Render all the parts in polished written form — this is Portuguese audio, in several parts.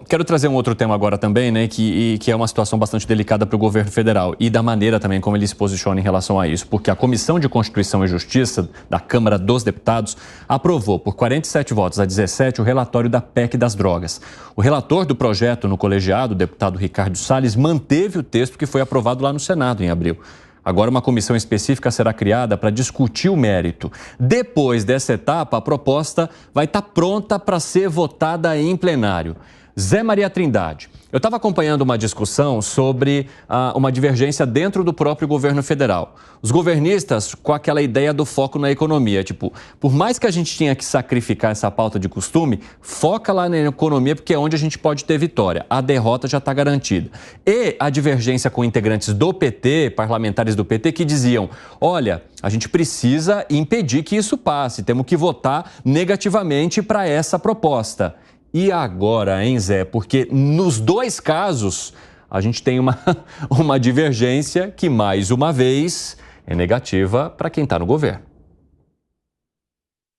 quero trazer um outro tema agora também, né, que é uma situação bastante delicada para o governo federal e da maneira também como ele se posiciona em relação a isso, porque a Comissão de Constituição e Justiça da Câmara dos Deputados aprovou por 47 votos a 17 o relatório da PEC das drogas. O relator do projeto no colegiado, o deputado Ricardo Salles, manteve o texto que foi aprovado lá no Senado em abril. Agora, uma comissão específica será criada para discutir o mérito. Depois dessa etapa, a proposta vai estar pronta para ser votada em plenário. Zé Maria Trindade, eu estava acompanhando uma discussão sobre uma divergência dentro do próprio governo federal. Os governistas com aquela ideia do foco na economia, tipo, por mais que a gente tenha que sacrificar essa pauta de costume, foca lá na economia porque é onde a gente pode ter vitória. A derrota já está garantida. E a divergência com integrantes do PT, parlamentares do PT, que diziam, olha, a gente precisa impedir que isso passe, temos que votar negativamente para essa proposta. E agora, hein, Zé? Porque nos dois casos a gente tem uma divergência que, mais uma vez, é negativa para quem está no governo.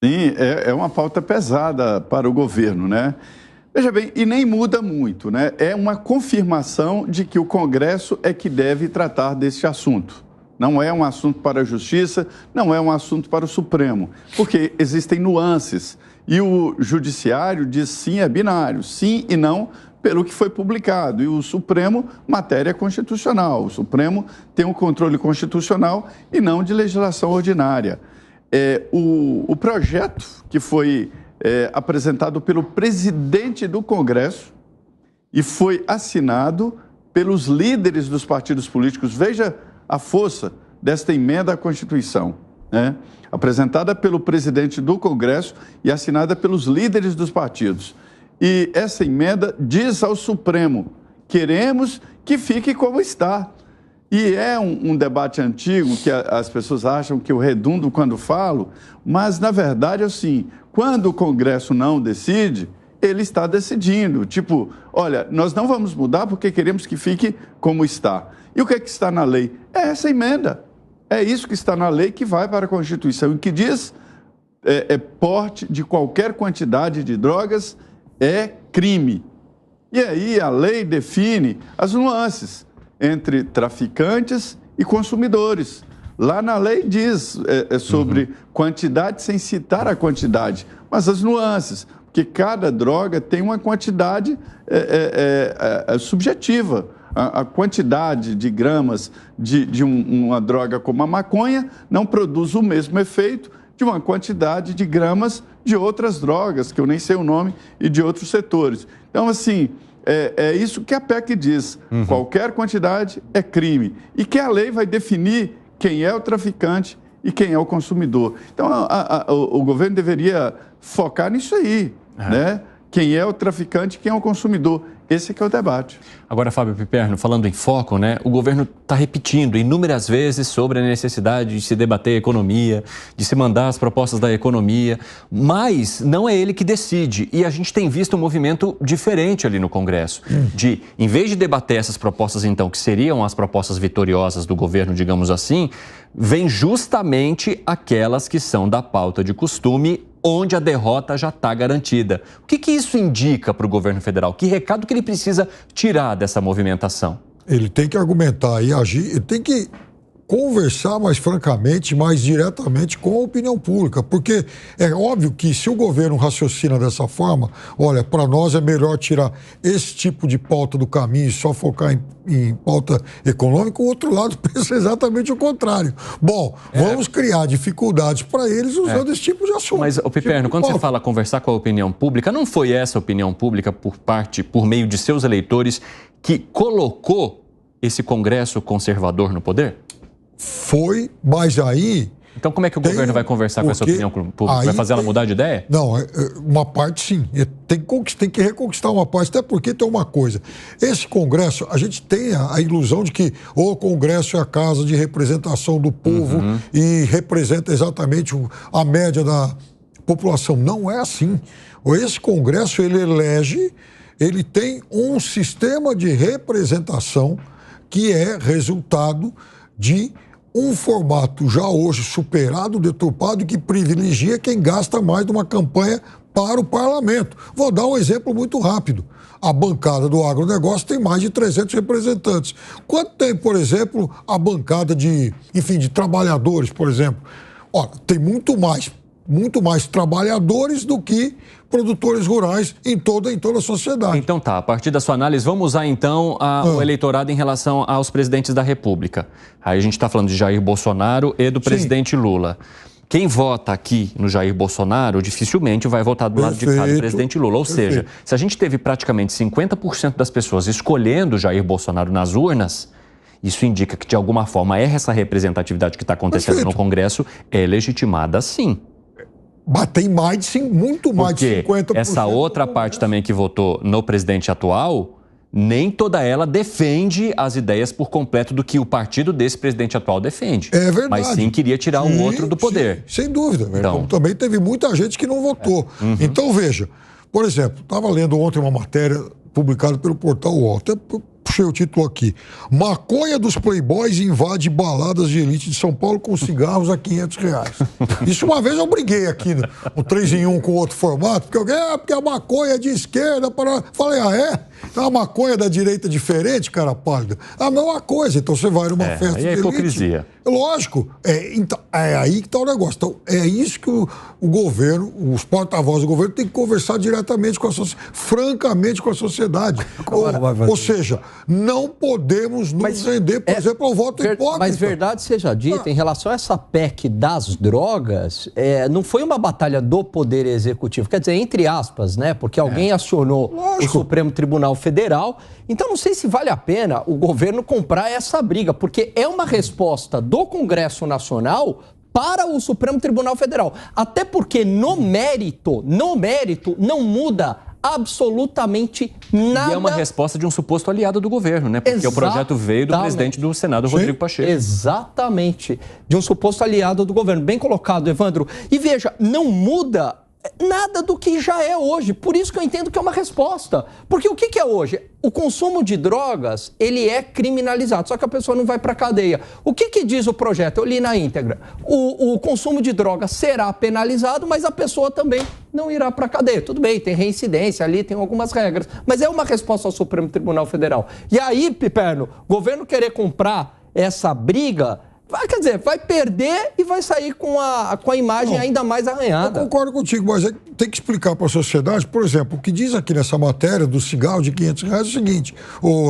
Sim, é uma pauta pesada para o governo, né? Veja bem, e nem muda muito, né? É uma confirmação de que o Congresso é que deve tratar desse assunto. Não é um assunto para a Justiça, não é um assunto para o Supremo, porque existem nuances. E o Judiciário diz sim, é binário, sim e não, pelo que foi publicado. E o Supremo, matéria constitucional. O Supremo tem um controle constitucional e não de legislação ordinária. O projeto que foi apresentado pelo presidente do Congresso e foi assinado pelos líderes dos partidos políticos. Veja a força desta emenda à Constituição, né? Apresentada pelo presidente do Congresso e assinada pelos líderes dos partidos. E essa emenda diz ao Supremo, queremos que fique como está. E é um debate antigo que as pessoas acham que eu redundo quando falo, mas na verdade, assim, quando o Congresso não decide, ele está decidindo. Tipo, olha, nós não vamos mudar porque queremos que fique como está. E o que é que está na lei? É essa emenda. É isso que está na lei que vai para a Constituição e que diz porte de qualquer quantidade de drogas é crime. E aí a lei define as nuances entre traficantes e consumidores. Lá na lei diz sobre quantidade sem citar a quantidade, mas as nuances, porque cada droga tem uma quantidade subjetiva. A quantidade de gramas de uma droga como a maconha não produz o mesmo efeito de uma quantidade de gramas de outras drogas, que eu nem sei o nome, e de outros setores. Então, assim, é isso que a PEC diz. Qualquer quantidade é crime. E que a lei vai definir quem é o traficante e quem é o consumidor. Então, o governo deveria focar nisso aí, né? Quem é o traficante e quem é o consumidor. Esse que é o debate. Agora, Fábio Piperno, falando em foco, né? O governo está repetindo inúmeras vezes sobre a necessidade de se debater a economia, de se mandar as propostas da economia, mas não é ele que decide. E a gente tem visto um movimento diferente ali no Congresso, de, em vez de debater essas propostas, então, que seriam as propostas vitoriosas do governo, digamos assim, vem justamente aquelas que são da pauta de costume, onde a derrota já está garantida. O que isso indica para o governo federal? Que recado que ele precisa tirar dessa movimentação? Ele tem que argumentar e agir, ele tem que conversar mais francamente, mais diretamente com a opinião pública, porque é óbvio que se o governo raciocina dessa forma, olha, para nós é melhor tirar esse tipo de pauta do caminho e só focar em pauta econômica, o outro lado pensa exatamente o contrário. Bom, vamos criar dificuldades para eles usando esse tipo de assunto. Mas, Piperno, quando você fala conversar com a opinião pública, não foi essa opinião pública por meio de seus eleitores que colocou esse Congresso conservador no poder? Foi, mas aí... Então como é que o governo vai conversar com essa opinião pública? Vai fazer ela mudar de ideia? Não, uma parte sim. Tem que reconquistar uma parte, até porque tem uma coisa. Esse Congresso, a gente tem a ilusão de que o Congresso é a casa de representação do povo e representa exatamente a média da população. Não é assim. Esse Congresso, ele elege, ele tem um sistema de representação que é resultado de um formato já hoje superado, deturpado, que privilegia quem gasta mais numa campanha para o parlamento. Vou dar um exemplo muito rápido. A bancada do agronegócio tem mais de 300 representantes. Quanto tem, por exemplo, a bancada de trabalhadores, por exemplo? Olha, tem muito mais trabalhadores do que produtores rurais em toda a sociedade. Então tá, a partir da sua análise, vamos usar então o eleitorado em relação aos presidentes da República. Aí a gente está falando de Jair Bolsonaro e do presidente Lula. Quem vota aqui no Jair Bolsonaro dificilmente vai votar do lado de cá do presidente Lula. Ou seja, se a gente teve praticamente 50% das pessoas escolhendo Jair Bolsonaro nas urnas, isso indica que de alguma forma essa representatividade que está acontecendo no Congresso é legitimada sim. Tem muito mais de 50%. Porque essa outra parte também que votou no presidente atual, nem toda ela defende as ideias por completo do que o partido desse presidente atual defende. É verdade. Mas sim queria tirar um outro do poder. Sim, sem dúvida. Então, também teve muita gente que não votou. Então, veja, por exemplo, estava lendo ontem uma matéria publicada pelo portal UOL, até puxei o título aqui. Maconha dos playboys invade baladas de elite de São Paulo com cigarros a R$500. Isso uma vez eu briguei aqui, um 3 em 1 com outro formato, porque a maconha é de esquerda. Falei, é? Então a maconha da direita é diferente, cara pálida? A mesma coisa. Então você vai numa festa de elite. Hipocrisia. Lógico. Então, é aí que está o negócio. Então, é isso que o governo, os porta-vozes do governo, tem que conversar diretamente francamente com a sociedade. Ou seja, não podemos nos render, por exemplo, ao voto hipócrita. Mas verdade seja dita, em relação a essa PEC das drogas, não foi uma batalha do Poder Executivo. Quer dizer, entre aspas, né? Porque alguém acionou o Supremo Tribunal Federal. Então, não sei se vale a pena o governo comprar essa briga, porque é uma resposta do Congresso Nacional para o Supremo Tribunal Federal. Até porque, no mérito, não muda absolutamente nada. E é uma resposta de um suposto aliado do governo, né? Porque o projeto veio do presidente do Senado, Rodrigo Pacheco. Exatamente. De um suposto aliado do governo. Bem colocado, Evandro. E veja, não muda nada do que já é hoje. Por isso que eu entendo que é uma resposta. Porque o que é hoje? O consumo de drogas, ele é criminalizado, só que a pessoa não vai para a cadeia. O que diz o projeto? Eu li na íntegra. O consumo de drogas será penalizado, mas a pessoa também não irá para a cadeia. Tudo bem, tem reincidência ali, tem algumas regras, mas é uma resposta ao Supremo Tribunal Federal. E aí, Piperno, o governo querer comprar essa briga, quer dizer, vai perder e vai sair com a imagem ainda mais arranhada. Eu concordo contigo, mas tem que explicar para a sociedade, por exemplo, o que diz aqui nessa matéria do cigarro de R$500 é o seguinte: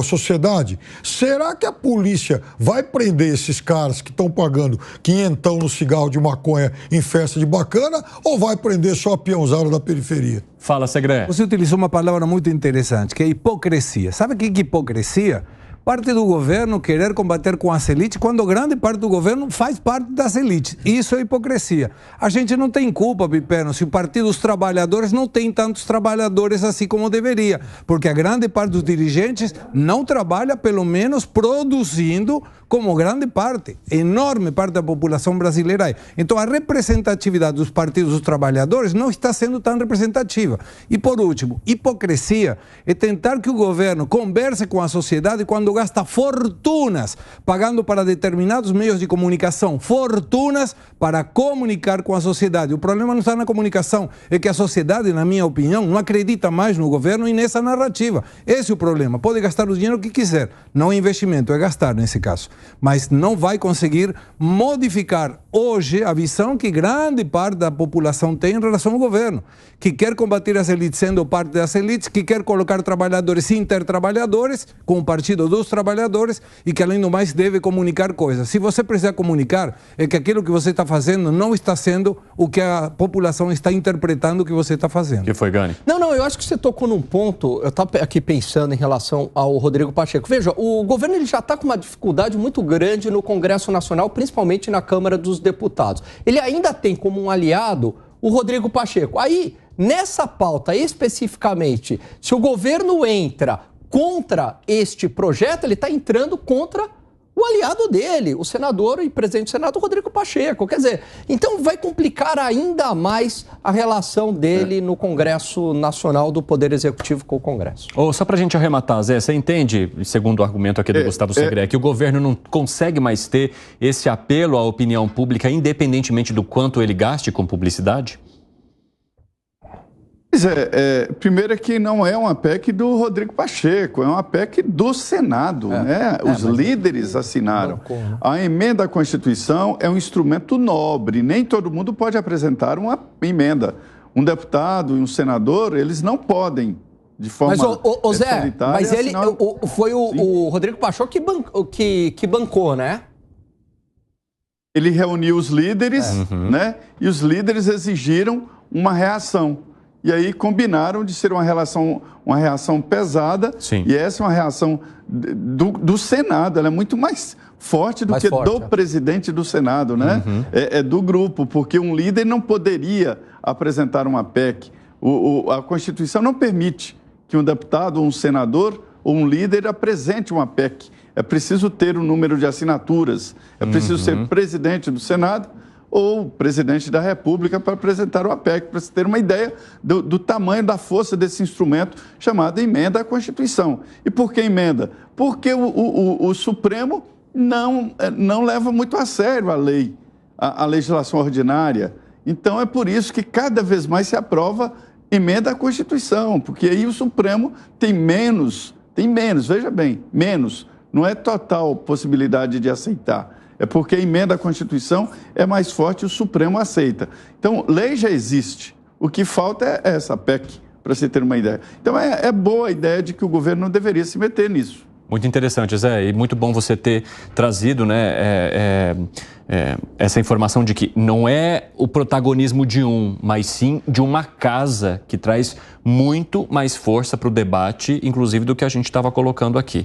sociedade, será que a polícia vai prender esses caras que estão pagando quinhentão no cigarro de maconha em festa de bacana ou vai prender só a peãozada da periferia? Fala, Segré. Você utilizou uma palavra muito interessante, que é hipocrisia. Sabe o que é hipocrisia? Parte do governo querer combater com as elites quando grande parte do governo faz parte das elites. Isso é hipocrisia. A gente não tem culpa, Piperno, se o Partido dos Trabalhadores não tem tantos trabalhadores assim como deveria, porque a grande parte dos dirigentes não trabalha, pelo menos, produzindo como grande parte, enorme parte da população brasileira. Então, a representatividade dos partidos dos trabalhadores não está sendo tão representativa. E, por último, hipocrisia é tentar que o governo converse com a sociedade quando gasta fortunas pagando para determinados meios de comunicação, fortunas para comunicar com a sociedade. O problema não está na comunicação, é que a sociedade, na minha opinião, não acredita mais no governo e nessa narrativa. Esse é o problema. Pode gastar o dinheiro que quiser, não é investimento, é gastar nesse caso. Mas não vai conseguir modificar hoje a visão que grande parte da população tem em relação ao governo, que quer combater as elites sendo parte das elites, que quer colocar trabalhadores intertrabalhadores com o Partido dos Trabalhadores e que, além do mais, deve comunicar coisas. Se você precisar comunicar, é que aquilo que você está fazendo não está sendo o que a população está interpretando que você está fazendo. Que foi, Gani? Não, eu acho que você tocou num ponto, eu estava aqui pensando em relação ao Rodrigo Pacheco. Veja, o governo ele já está com uma dificuldade muito grande no Congresso Nacional, principalmente na Câmara dos Deputados. Ele ainda tem como um aliado o Rodrigo Pacheco. Aí, nessa pauta especificamente, se o governo entra contra este projeto, ele está entrando contra o aliado dele, o senador e presidente do Senado, Rodrigo Pacheco. Quer dizer, então vai complicar ainda mais a relação dele no Congresso Nacional, do Poder Executivo com o Congresso. Só para a gente arrematar, Zé, você entende, segundo o argumento aqui do Gustavo Segré, que o governo não consegue mais ter esse apelo à opinião pública, independentemente do quanto ele gaste com publicidade? Pois primeiro é que não é uma PEC do Rodrigo Pacheco, é uma PEC do Senado, né? Os líderes assinaram. A emenda à Constituição é um instrumento nobre, nem todo mundo pode apresentar uma emenda. Um deputado e um senador, eles não podem, de forma Zé, mas ele foi o Rodrigo Pacheco que bancou, né? Ele reuniu os líderes, né? E os líderes exigiram uma reação. E aí combinaram de ser uma reação pesada. Sim. E essa é uma reação do Senado. Ela é muito mais forte do que do presidente do Senado, né? É do grupo, porque um líder não poderia apresentar uma PEC. A Constituição não permite que um deputado, ou um senador, ou um líder apresente uma PEC. É preciso ter um número de assinaturas. É preciso ser presidente do Senado ou presidente da República para apresentar uma PEC, para se ter uma ideia do tamanho, da força desse instrumento chamado emenda à Constituição. E por que emenda? Porque o Supremo não leva muito a sério a lei, a legislação ordinária. Então é por isso que cada vez mais se aprova emenda à Constituição, porque aí o Supremo tem menos, veja bem, menos, não é total possibilidade de aceitar. É porque a emenda à Constituição é mais forte e o Supremo aceita. Então, lei já existe. O que falta é essa PEC, para você ter uma ideia. Então, é boa a ideia de que o governo não deveria se meter nisso. Muito interessante, Zé, e muito bom você ter trazido, né, essa informação de que não é o protagonismo de mas sim de uma casa que traz muito mais força para o debate, inclusive do que a gente estava colocando aqui.